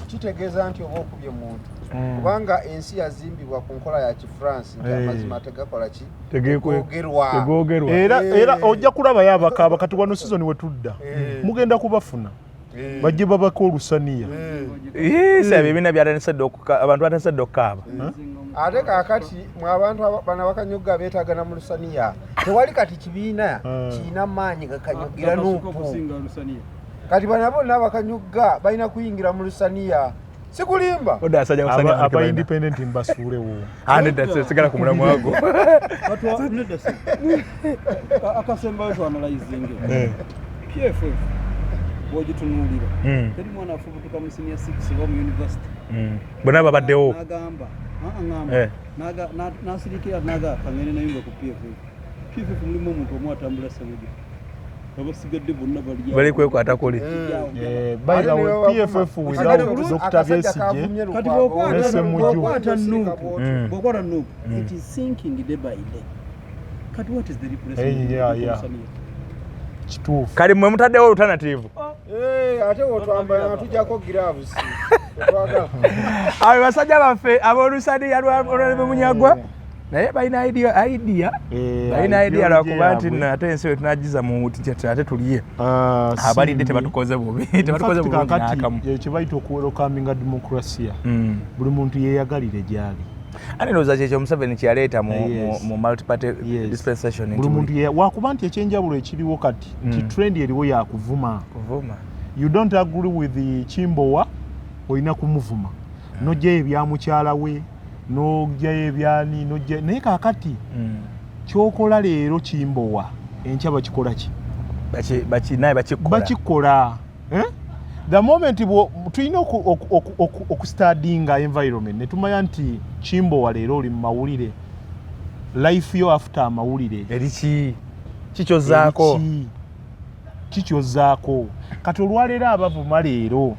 kitegeeza nti oba okubye muntu kubanga ensi yazimbibwa ku nkola ya Kifransi nti amazima tegakola ki tegoogerwa era ojja kulabayo abakaaba kati wano sizoni we tudda mugenda kubafuna bajje babako olusaniya ebibiina abantu batasedde okukaaba ate kaakati mwe abantu bana bakanyuga beetagana mu lusaniya tewali kati kibiina kiina maanyi gakanyugira nuupu kati bana bonna bakanyuga balina kuyingira mu lusaniya sikulimba aba independent mbasuulewo sigala ku mulamu wago akasembayo twanalizing PFF bwogitunuulira teri mwana afubutuka mu senior 6 oba mu university bonna babaddewo nasirikira naga kangene nayunga ku PFF mulimu omuntu omu atambula sabuja abasigadde bonna bali kwekwata kuli by the way PFF without Dr. Besigye kati bwokwata nuupu bwokwata nuupu it is sinking day by day kati what is the replacement kituufu kali mwe mutaddewo alternative ate wotwambala tujjako gloves abo basajja baffe ab'olusaniya olwalebe munyagwa naye balina idea lwakuba nti ate ensi wetunagiza mu ate tuliye abalidde tebatukoze bubi nakamu kyebayita okuwerokaminga demokrasiya buli muntu yeyagalire gyali ate ndowooza kyekyo Museveni kyeyaleeta mu multiparty dispensation buli muntu wakuba nti ekyenjawulo ekiriwo kati nti trend eriwo yakuvuma you don't agree with Chimbowa olina kumuvuma nojjayo ebyamukyala we nojjayo ebyani naye kaakati kyokola leero Chimbowa enkya bakikola ki bakikola the moment tulina okustudinga environment netumanya nti Chimbowa leero oli mu mawulire life yo after amawulire eriki kikyozaako kati olwaleero abavuma leero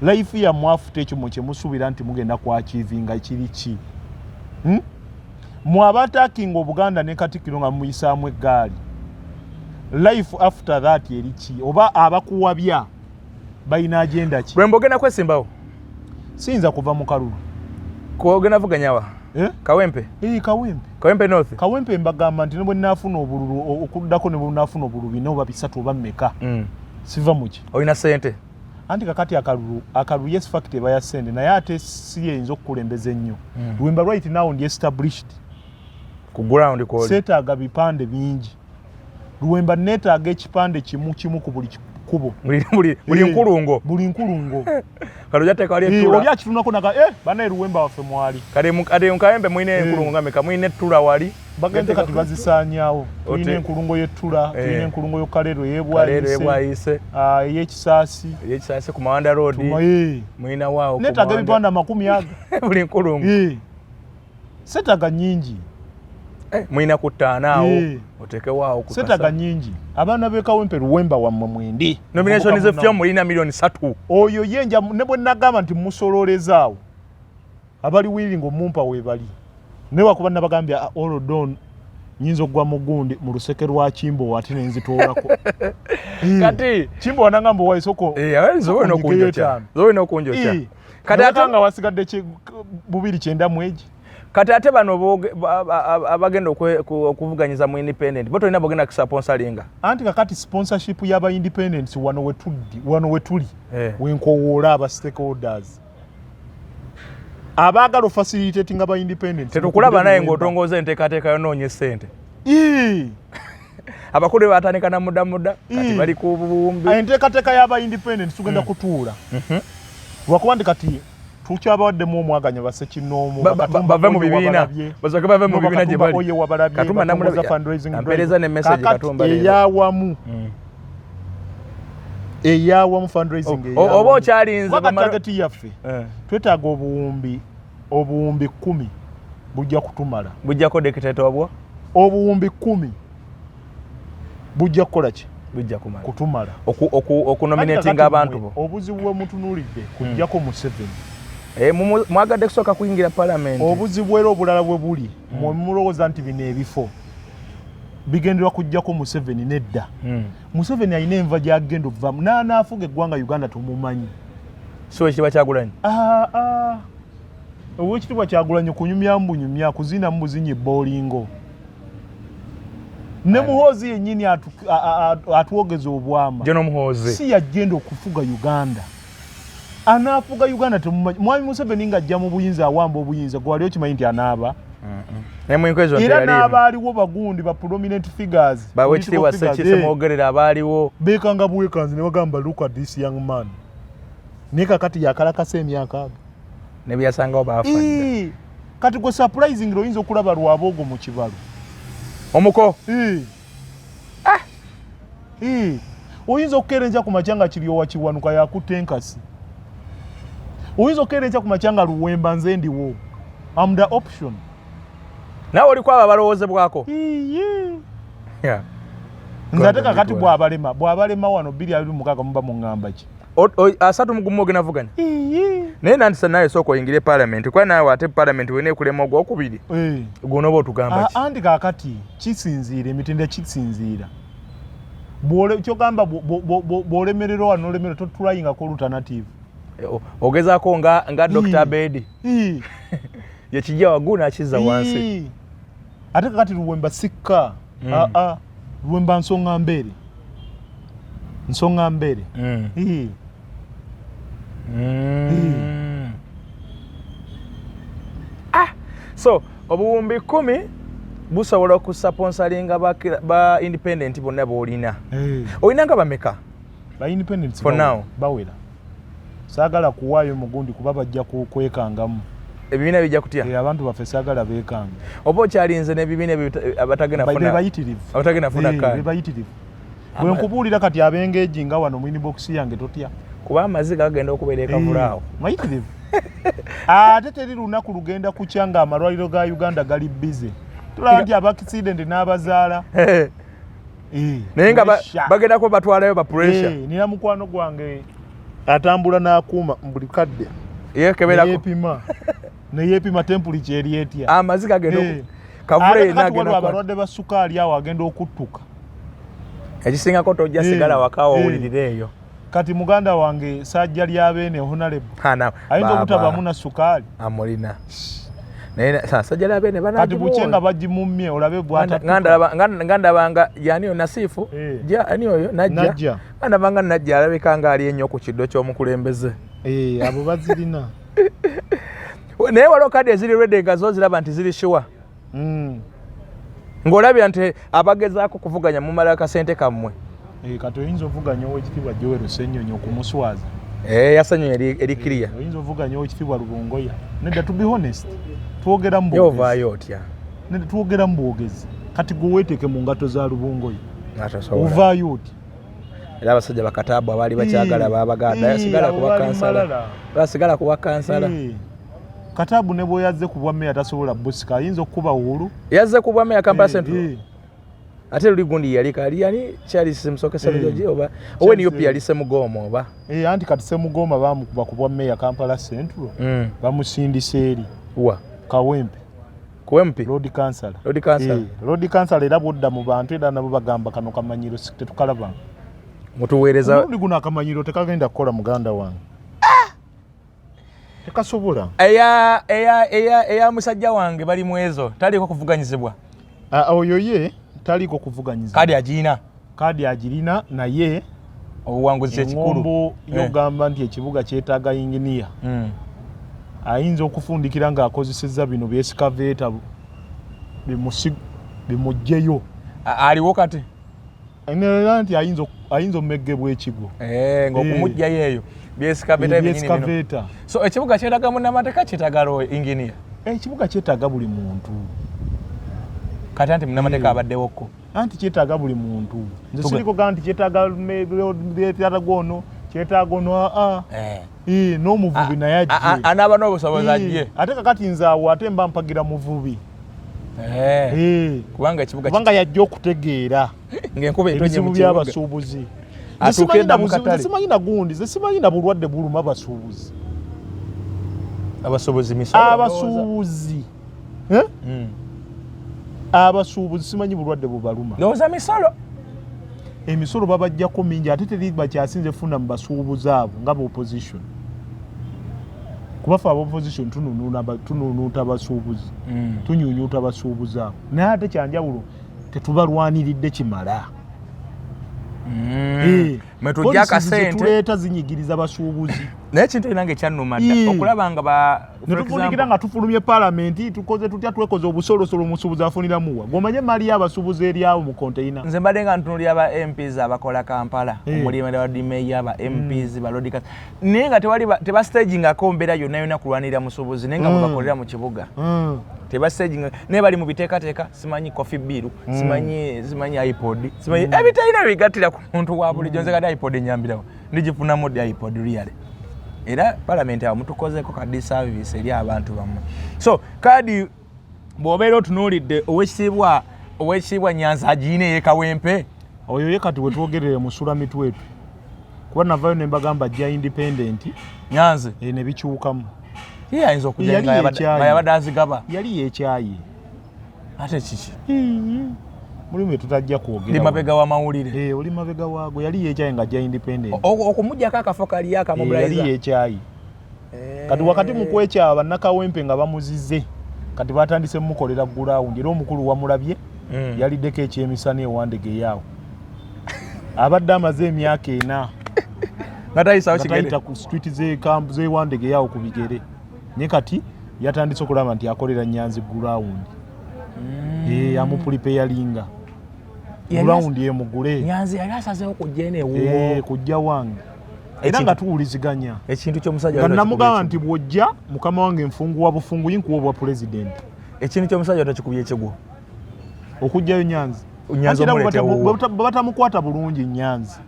life ya mwafuta ekyo mukyemusuubira nti mugenda kwachivinga ekiriki mwabatakinga Obuganda ne Katikkiro nga muyisaamu eggaali life after that eriki oba abakuwabya balina agenda ki Lwembo ogenda kwesimbawo siyinza kuva mu kalulu kwogenda vuganyawa Kawempe Kawempe North Kawempe mbagamba nti nebwe nnaafuna obululu okuddako ne bwe nnaafuna obululu bina oba bisatu oba mmeka siva muki olina ssente anti kakati akalulu yes fact ebaya sente naye ate si yinza okukulembeza ennyo Lwemba right now ndi established ku ground kwoli seetaaga bipande bingi Lwemba neetaaga ekipande kimu ku buli kubo buli nkulungo kalo jateeka wali ettula oli akitunako naga banaye Lwemba waffe mwali kale mu Kawempe mwine enkulungo nga meka mwine ettula wali bagende kati bazisaanyaawo tulina enkulungo y'ettula tulina enkulungo y'Kalero yebwayise ey'ekisaasi ku Mawanda Road mwina waawo neetaaga ebipande 100 buli nkulungo seetaaga nnyingi mwina ku ttaanaawo oteke waawo ku seetaaga nnyingi abaana b'e Kawempe Lwemba wammwe mwendi nomination z'effyo mulina milioni 3 oyo yenja ne bwe nagamba nti musololezaawo abali willing omumpa weebali naye wakuba nabagambya olodon nyinza okugwa mugundi mu luseke lwa Chimbowa ate nenzitoolako kati Chimbowa nangamba waisoko zowe n'okunjokya kati ate nga wasigadde 290 kati ate bano abagenda okuvuganyiza mu independent bo tolina bogenda kusponsoringa anti kakati sponsorship y'aba independents wano wetuli wenkowoola aba stakeholders abaagala facilitating aba independent tetukulaba naye ng'otongoza enteekateeka yonoonye ssente abakulu batandika na muda kati bali ku buwumbi enteekateeka y'aba independent tugenda kutuula lwakuba ndi kati tukyabawaddemu omwaganya basekinoomu bave mu bibiina basooke bave mu bibiina gye bali Katumba nampereza ne message Katumba eyawamu fundraising oba okyalinze target yaffe twetaaga obuwumbi 10 bujja kutumala bujjako dictator wabwo obuwumbi 10 bujja kukola ki bujja kumala kutumala okunominatinga abantu bo obuzibu bwe mutunuulidde kujjako Museveni mwagadde kusooka kuyingira palamenti obuzibu era obulala bwe buli mulowooza nti bino ebifo bigenderwa kujjako Museveni nedda Museveni alina enva gyagenda okuvamu n'anaafuga eggwanga Uganda tumumanyi so ekitiibwa Kyagulanyi owekitiibwa Kyagulanyi kunyumya mbunyumya kuzina mubuzinyi bowlingo ne Muhoozi yennyini atwogeza obwama Jono Muhoozi si yagenda okufuga Uganda anaafuga Uganda tumumanyi mwami Museveni ng'ajja mu buyinza awamba obuyinza gwali okimanyi nti anaaba era n'abaaliwo bagundi ba prominent figures bawekitiibwa Ssekise mwogerera abaaliwo beekanga buwekanzi ne bagamba look at this young man naye kakati yakalakasa emyaka ago ne byasangawo baafadda kati gwe surprising oyinza okulaba lwaboogo mu kibalo omuko oyinza okukeerenja ku makyanga kiryowa kiwanuka yakutta enkasi oyinza okukeerenja ku makyanga Luwemba nze ndiwo am the option nawe oliko abo abalowoozebwako nze ate kakati bw'abalema wano 226 muba muŋŋamba ki 3 ogenda vuganya naye nandisa naye sooka oyingire palamenti kuba naawe ate palamenti wena ekulema ogwokubiri gwonooba otugamba ki anti kakati kisinziira emitendera kisinziira kyogamba bw'olemererwa wano n'olemererwa totulayingako alternative ogezaako nga Dr. Abedi yekijja waggulu n'akizza wansi ate kakati Luwemba sikka Luwemba nsonga mbere so obuwumbi 10 busobola okusaponsalinga ba independent bonna boolina olina nga bameka ba independent for now bawera saagala kuwaayo mugundi kuba bajja kwekangamu ebibiina bijja kutya abantu baffe saagala beekanga oba okyalinze n'ebibiina abatagenda funa kaadi bayitirivu bwe nkubuulira kati abengeegi nga wano mwini bokisi yange totya kuba amaziga gagenda okubeera ekavulaawo mayitirivu ate teri lunaku lugenda kukya nga amalwaliro ga Uganda gali bize tulaba nti abaccident n'abazaala naye nga bagendako batwalayo ba pressure nina mukwano gwange atambula n'akuuma buli kadde neyeepima temperature eri etya amaziga agenda kavule yenagenda abalwadde ba sukaali awo agenda okuttuka ekisingako tojja sigala wakawa owulirira eyo kati muganda wange sajja lyabeene honorable ayinza obutabamu na sukaali amulina naye sajja lyabeene kati buke nga bagimumye olabe ngandabanga yaniyo Nasifu ani oyo najja ngandabanga najja alabika nga ali ennyo ku kiddo ky'omukulembeze abo bazirina naye waliwo kadi eziri rede nga zo ziraba nti ziri shuwa ng'olabira nti abagezaako kuvuganya mumala akasente kammwe kati oyinza ovuganya owekitiibwa Joel Ssenyonyi okumuswaza Yasennyonyi eri kiriya oyinza ovuganya owekitiibwa Lubongoya nedda to be honest twogeramu yovaayo otya nedda twogeramu bwogezi kati gwe weeteeke mu ngato za Lubongoya ovaayo otya era abasajja bakataabu abaali bakyagala babaganda basigala kuwa kansala Kataabu ne bw'oyazze ku bwa meya tasobola busika ayinza okuba wulu yazze ku bwa meya Kampala Central ate luli gundi yali yani Charles Musokesa Joji oba oweni yopi yali Semugoma oba anti kati Semugoma bamukuba ku bwa meya Kampala Central bamusindisa eri wa Kawempe road council era bwodda mu bantu era nabo bagamba kano kamanyiro tetukalaba mutuweereza oli guno akamanyiro tekagenda kukola muganda wange tekasobola eya musajja wange bali mwezo taliko kuvuganyizibwa oyo ye taliko kuvuganyizibwa kadi agirina naye obuwanguzi kyekikulu yogamba nti ekibuga kyetaaga inginiya ayinza okufundikira ng'akozesezza bino byesikaveeta bimugjeyo aliwo kati era nti ayinza omeggebwa ekigo ng'okumugjayo eyo byesikaveeta so ekibuga kyetaaga munnamateeka kyetaaga inginiya ekibuga kyetaaga buli muntu kati anti munnamateeka abaddewoko anti kyetaaga buli muntu nze siriko gaa nti kyetaaga gwono kyetaaga ono n'omuvubi naye ajje anaaba n'obusobozi ajje ate kakati nze awo ate mba mpagira muvubi kubanga ekibuga yajja okutegeera ng'enkuba etonye mu kibuga by'abasuubuzi atuukenda mu katale simanyi na gundi simanyi na bulwadde buluma abasuubuzi abasuubuzi abasuubuzi simanyi bulwadde bubaluma ndowooza misolo emisolo babajjako mingi ate teri bakyasinze funa mu basuubuzi abo nga ba opposition kubafa aba opposition tununuuta basuubuzi tunyunyuuta basuubuzi abo naye ate kyanjawulo tetubalwaniridde kimala metujja akasente tuleeta zinyigiriza basuubuzi naye ekintu ekinange ekyannuma dda okulaba nga netufundikira nga tufulumye paalamenti tukoze tutya twekoze obusolosolo omusuubuzi afuniramuwa gomanye mali y'abasuubuzi eryawo mu konteina nze mbadde nga ntunulira aba MPs abakola Kampala omulimu wa dimeya aba MPs balodika naye nga tebastagingako mbeera yonna yonna kulwanirira musuubuzi naye nga mubakolera mu kibuga tebastaging naye bali mu biteekateeka simanyi coffee bill simanyi iPod simanyi ebitalina bigattira ku muntu wa bulijjo nze kati iPod enyambirawo ndigifunamu ddi iPod really era palamenti awo mutukozeeko ka disservice eri abantu bammwe so kadi bw'obeera otunuulidde owekitiibwa Nyanzi agiina ey'ekawempe oyo ye kati wetwogerere musula mitwetu kuba navayo ne mbagamba ajja independent Nyanzi ne bikyukamu ye ayinza okujja nga yabadde azigaba yali yeekyaye ate kiki mulimu tutajja kwogera ndi mabega w'amawulire oli mabega waago yali yeekyaye nga ajja independent okumugyako akafo kali akamobilizer yali yeekyaye kati wakati mu kwekyaba bannakawempe nga bamuzize kati batandise mumukolera gulawundi era omukulu wamulabye yaliddeko ekyemisana ewandege eyaawo abadde amaze emyaka 4 natayita ku street z'ewandege eyaawo ku bigere naye kati yatandise okulaba nti akolera Nyanzi gulawundi amupulipeyalinga gulawundi emugule Nyanzi yali asazeewo kujja eno kujja wange era nga tuwuliziganya ekintu ky'omusajja nga namugamba nti bw'ojja mukama wange nfunguwa bufungu yinkuwa obwa pulezidenti ekintu ky'omusajja otakikubye ekigwo okujjayo Nyanzi batamukwata bulungi Nyanzi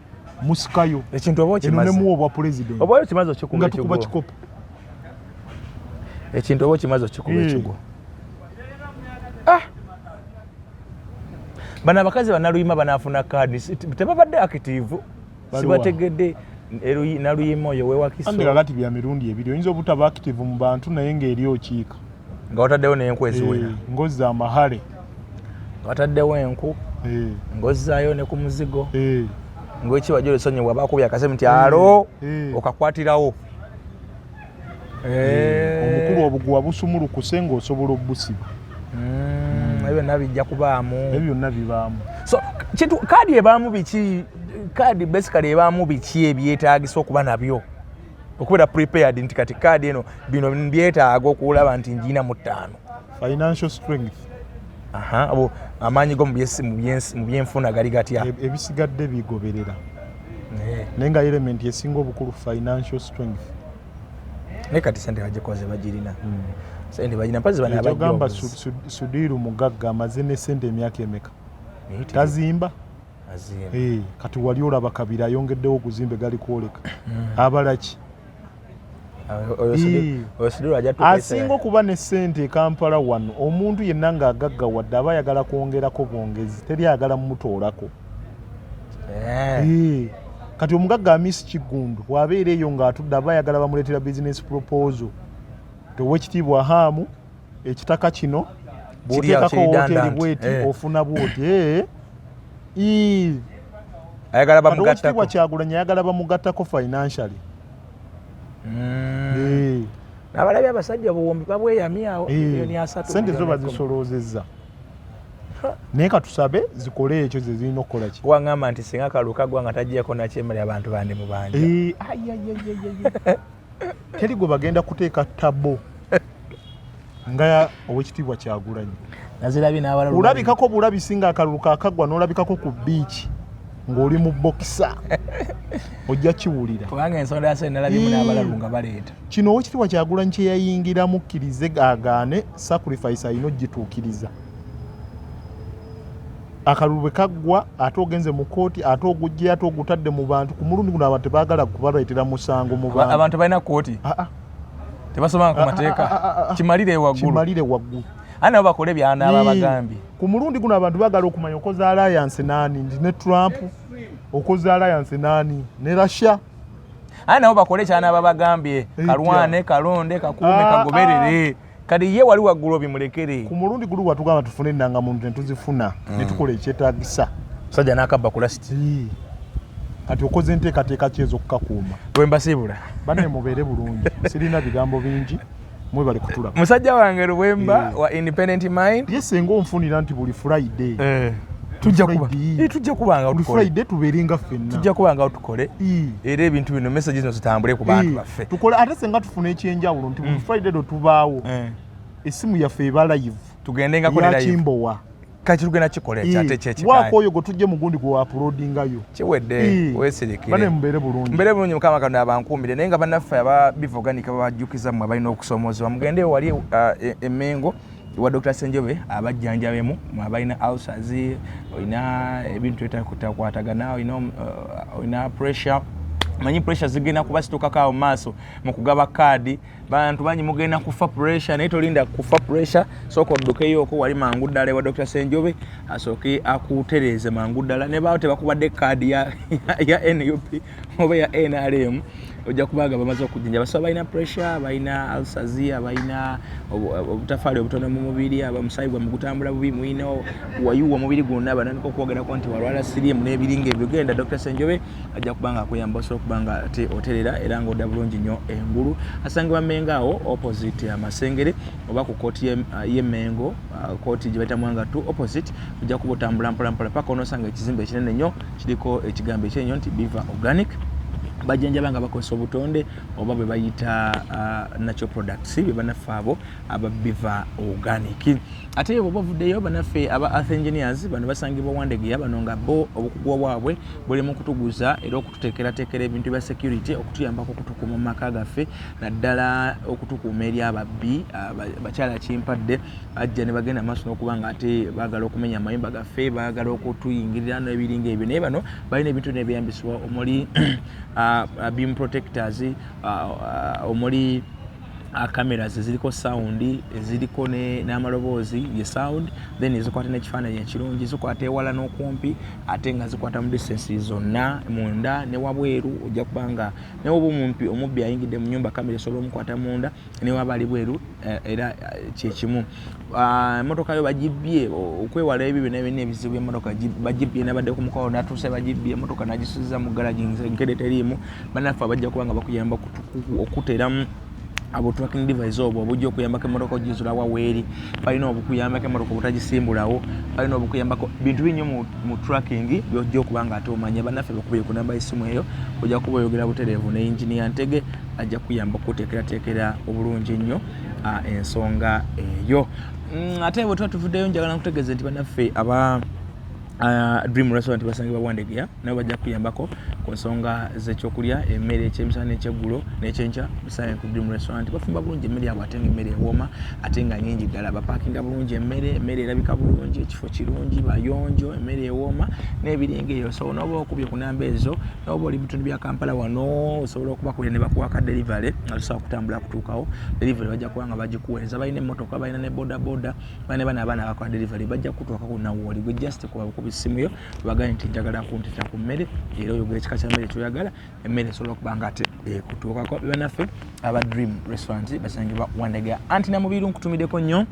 musikayo ekintu oba okimaze nemuwa obwa pulezidenti oba okimaze okikuba nga tukuba kikopo ekintu oba okimaze okikuba ekigwo bano abakazi banaluyima banaafuna kaadi tebabadde active sibategedde naluyima oyo wewakiso kakati bya mirundi ebiri oyinza obutaba active mu bantu naye ng'eri okiika nga wataddewo n'enku eziwera ngozi amahale nga wataddewo enku ng'ozzaayo ne ku muzigo ng'ekibajo lesonyiwa bakubya akasemu nti alo okakwatirawo omukulu obuguwa busumulukuse ng'osobola obbusiba ebyo byonna bijja kubaamu ebyo byonna bibaamu so kintu kaadi ebaamu biki kaadi basically ebaamu biki ebyetaagisa okuba nabyo okubeera prepared nti kati kaadi eno bino byetaaga okulaba nti njiina mu 5 financial strength abo amaanyi go mu byenfuna gali gatya ebisigadde bigoberera naye nga element esinga obukulu financial strength naye kati sente bagikoze bagirina sente bagirina mpazi bana abagamba Sudiru mugagga amaze ne sente emyaka emeka tazimba kati wali olaba Kabira ayongeddewo okuzimba gali kwoleka abalaki asinga okuba ne sente Kampala wano omuntu yenna ng'agagga wadde aba ayagala kwongerako bwongezi teri ayagala mumutoolako kati omugagga Amisi Kigundu bw'abeera eyo ng'atudde aba ayagala bamuleetera business proposal towekitiibwa haamu ekitaka kino bw'oteekako hoteri bweti ofuna bwoti ayagala bamugattako ekitiibwa Kyagulanyi ayagala bamugattako financially nabalabye abasajja buwombi babweyamye awo miliyoni 3 sente zo bazisoloozezza naye katusabe zikole ekyo ze zirina okukola ki waŋŋamba nti singa kaluka gwa nga tajjeko nakyemali abantu bandi mu banja teri gwe bagenda kuteeka tabo nga owekitiibwa Kyagulanyi nazirabye n'abalala olabikako bulabisi nga akalulu kakagwa n'olabikako ku biiki ng'oli mu bokisa ojja kiwulira kubanga ensonda yase nalabyemu n'abalalu nga baleeta kino owekitiibwa Kyagulanyi kye yayingiramu kkirize agaane sacrifice alina ogituukiriza akalulu bwe kaggwa ate ogenze mu kooti ate ogugye ate ogutadde mu bantu ku mulundi guno abantu tebaagala kubaleetera musango mu bantu abantu balina kooti tebasomanga ku mateeka kimalire waggulu ana bakole byana ababagambye ku mulundi guno abantu bagala okumanya okoza alliance nani ndi ne Trump okoza alliance nani ne Russia ana bakole cyane ababagambye kalwane kalonde kakume kagoberere kadi ye wali wagulo bimulekere ku mulundi gulu watugamba tufune nanga muntu ntuzifuna netukole ekyetagisa sajja nakabba ku last kati okoze enteekateeka kyezo okukakuuma Lwemba Sibula bane mubeere bulungi sirina bigambo bingi mwe bali kutula musajja wange Lwemba wa Independent Mind yesenga onfunira nti buli Friday tujja kubanga tukole Friday tubeeringa ffenna tujja kubanga otukole era ebintu bino messages no zitambule ku bantu baffe tukole ate senga tufune ekyenjawulo nti buli Friday do tubaawo esimu yaffe eba live tugendenga ko live Kimbowa kati tugenda kikole kyate kyeki wako oyo go tujje mugundi go uploadingayo kiwedde weserekere bane mbere bulungi mukama kanda abankumbire naye nga bannaffe aba bivoganika babajjukiza mu abalina okusoomozebwa mugende wali emengo wa Dr. Senjobe abajjanjabemu abalina ulcers olina ebintu ebitakwatagana olina pressure manyi pressure zigenda kuba situkakaawo maaso mu kugaba kaadi bantu banyi mugenda kufa pressure naye tolinda kufa pressure soko oddukeyo ko wali mangu ddala wa Dr. Senjobe asooke akutereeze mangu ddala ne bawo tebakubadde kaadi ya NUP oba ya NRM ojja kubaga bamaze okujinja baso balina pressure balina ulcers balina obutafaali obutono mu mubiri abamusayibwa mu kutambula bubi muino wayuwa mubiri gonna bananiko okwogera ko nti walwala sirimu n'ebiringa ebyo genda Dr. Senjobe ajja kubanga akuyamba so kubanga oterera era nga odda bulungi nnyo engulu asangibwa Mengaawo opposite amasengere oba ku kooti y'Emengo kooti gye bayita Mwanga 2 opposite ojja kuba otambula mpolampola paka onosanga ekizimbe ekinene nnyo kiriko ekigambo ekyenyo nti Beaver Organic bajjanjaba nga bakozesa obutonde oba bwe bayita natural products bye banaffe abo aba Beaver Organic ate yo bovuddeyo banaffe aba earth engineers bano basangibwa Wandegeya bano nga bo obukugu bwabwe buli mu kutuguza era okututeekerateekera ebintu bya security okutuyambako okutukuuma mu maka gaffe naddala okutukuuma eri ababbi bakyala kimpadde ajja ne bagenda maaso n'okuba nga ate baagala okumenya amayumba gaffe baagala okutuyingirira n'ebiringa ebyo naye bano balina ebintu n'ebyambisibwa omuli beam protectors omuli cameras ziliko sound ziliko n'amaloboozi ye sound then zikwata n'ekifaananyi ekirungi zikwata ewala n'okumpi ate nga zikwata mu distance zonna munda ne wabweru ojja kubanga ne woba omubbi ayingidde mu nyumba kamera esobola omukwata munda ne waba ali bweru era kyekimu emmotoka yo bagibbye okwewala ebyo byonna ebizibu emmotoka bagibbye nabadde ku mukawo natuuse bagibbye emmotoka nagisuziza mu garagi nkede teriimu bannaffe abajja kubanga bakuyamba okuteramu abo tracking device obwo obujja okuyambako emmotoka ogizula waweeri balina obukuyambako emmotoka obutagisimbulawo balina obukuyambako bintu binyo mu tracking byojja okuba nga ate omanya bannaffe bakubire ku namba y'essimu eyo ojja kuba oyogera butereevu ne engineer Ntege ajja kuyamba okuteekerateekera obulungi ennyo ensonga eyo ate bwe tuba tuvuddeyo njagala nkutegeeza nti bannaffe aba Dream Restaurant basangibwa Wandegeya nabo bajja kuyambako ku nsonga z'ekyokulya emmere ekyemisana n'ekyeggulo n'ekyenkya bisanga ku Dream Restaurant bafumba bulungi emmere yabwe ate nga emmere ewooma ate nga nnyingi ddala bapaakinga bulungi emmere erabika bulungi ekifo kirungi bayonjo emmere ewooma n'ebiringa eyo so n'oba okubye ku namba ezo n'oba oli bitundu bya Kampala wano osobola okubakulira ne bakuwaka delivery nga tosobola kutambula kutuukawo delivery bajja kuba nga bagikuweereza balina emmotoka balina ne bodaboda balina abaana abakola delivery bajja kutuuka ku nawoli gwe just kuba simu yo baganye nti njagala kuntita ku mmere era oyogera ekika kya mmere kyoyagala emmere esobola okuba nga ate ekutuukako bannaffe aba Dream Restaurant basangibwa Wandegeya anti namubiru nkutumiddeko nnyo